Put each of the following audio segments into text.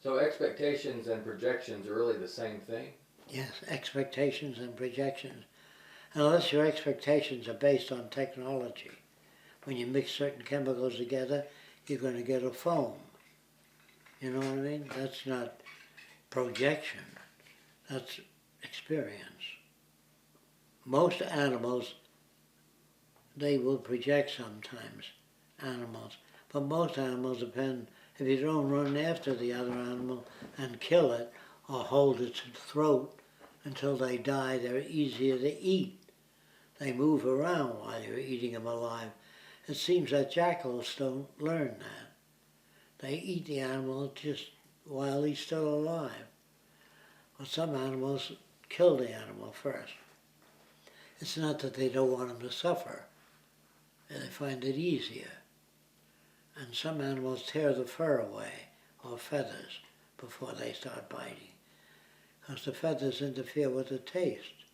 So expectations and projections are really the same thing? Yes, expectations and projections. Unless your expectations are based on technology. When you mix certain chemicals together, you're going to get a foam. You know what I mean? That's not projection. That's experience. Most animals, they will project sometimes, animals. But most animals depend, if you don't run after the other animal and kill it or hold its throat until they die, they're easier to eat. They move around while you're eating them alive. It seems that jackals don't learn that. They eat the animal just while he's still alive. Well, some animals kill the animal first. It's not that they don't want him to suffer. They find it easier. And some animals tear the fur away, or feathers, before they start biting, because the feathers interfere with the taste.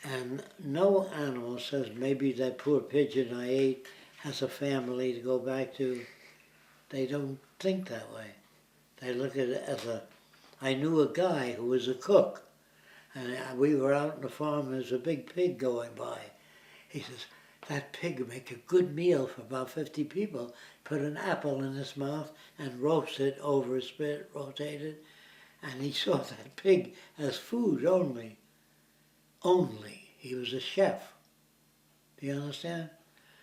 And no animal says maybe that poor pigeon I ate has a family to go back to. They don't think that way. They look at it as a... I knew a guy who was a cook, and we were out on the farm and there's a big pig going by. He says, that pig would make a good meal for about 50 people. Put an apple in his mouth and roast it over a spit, rotate it, and he saw that pig as food only. Only. He was a chef. Do you understand?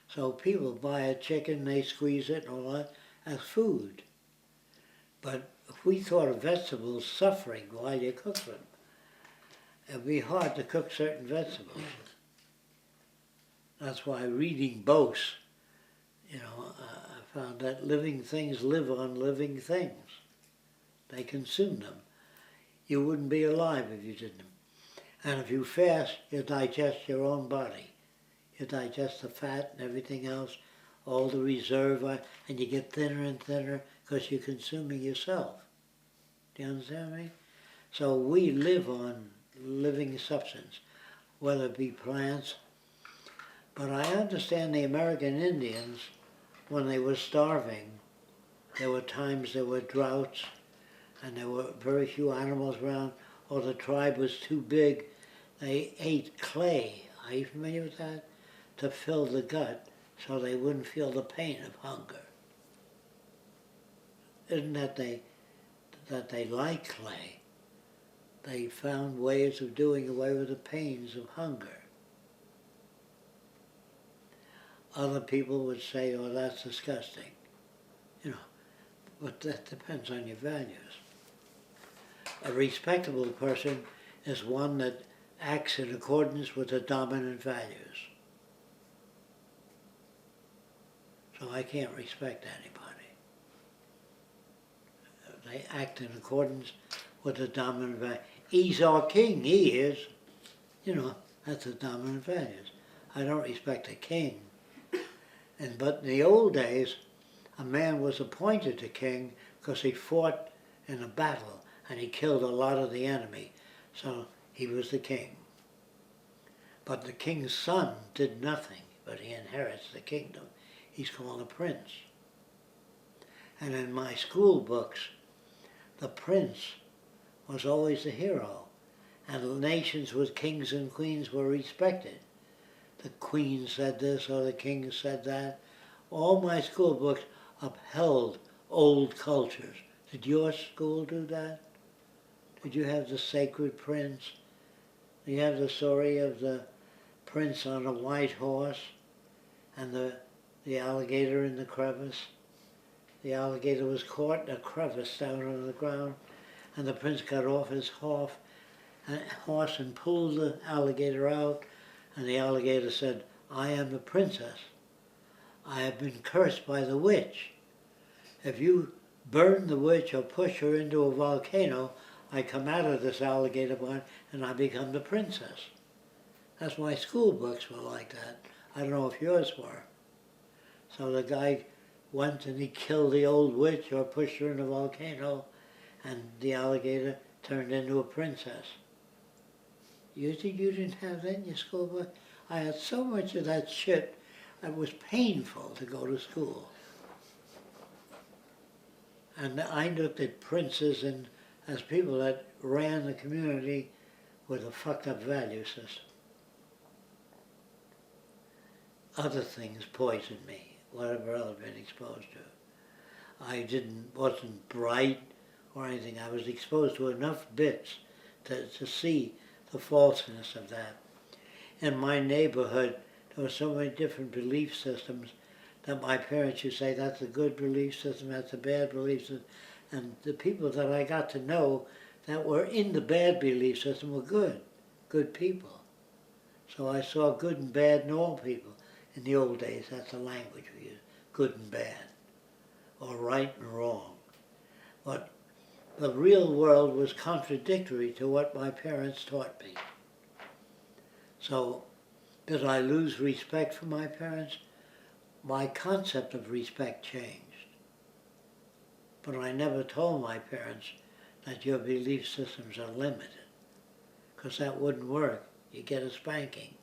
So people buy a chicken, they squeeze it and all that as food. But if we thought of vegetables suffering while you cook them, it'd be hard to cook certain vegetables. That's why reading boasts, I found that living things live on living things. They consume them. You wouldn't be alive if you didn't. And if you fast, you digest your own body. You digest the fat and everything else, all the reserve, and you get thinner and thinner because you're consuming yourself. Do you understand me? So we live on living substance, whether it be plants. But I understand the American Indians, when they were starving, there were times there were droughts, and there were very few animals around, or the tribe was too big. They ate clay, are you familiar with that? To fill the gut so they wouldn't feel the pain of hunger. Isn't that they like clay? They found ways of doing away with the pains of hunger. Other people would say, oh, that's disgusting. But that depends on your values. A respectable person is one that acts in accordance with the dominant values. So I can't respect anybody. They act in accordance with the dominant values. He's our king, he is. That's the dominant values. I don't respect a king. But in the old days, a man was appointed a king because he fought in a battle and he killed a lot of the enemy. So he was the king. But the king's son did nothing, but he inherits the kingdom. He's called a prince. And in my school books, the prince was always the hero. And the nations with kings and queens were respected. The queen said this or the king said that. All my school books upheld old cultures. Did your school do that? Did you have the sacred prince? Do you have the story of the prince on a white horse and the alligator in the crevice? The alligator was caught in a crevice down on the ground, and the prince got off his horse and pulled the alligator out, and the alligator said, I am the princess. I have been cursed by the witch. If you burn the witch or push her into a volcano, I come out of this alligator barn and I become the princess. That's why school books were like that. I don't know if yours were. So the guy went and he killed the old witch or pushed her in a volcano, and the alligator turned into a princess. You think you didn't have that in your school book? I had so much of that shit, it was painful to go to school. And I looked at princes and as people that ran the community with a fucked up value system. Other things poisoned me, whatever else I've been exposed to. I wasn't bright or anything. I was exposed to enough bits to see the falseness of that. In my neighborhood, there were so many different belief systems that my parents used to say, that's a good belief system, that's a bad belief system. And the people that I got to know that were in the bad belief system were good people. So I saw good and bad in all people. In the old days, that's the language we used, good and bad, or right and wrong. But the real world was contradictory to what my parents taught me. So, did I lose respect for my parents? My concept of respect changed. But I never told my parents that your belief systems are limited, because that wouldn't work. You get a spanking.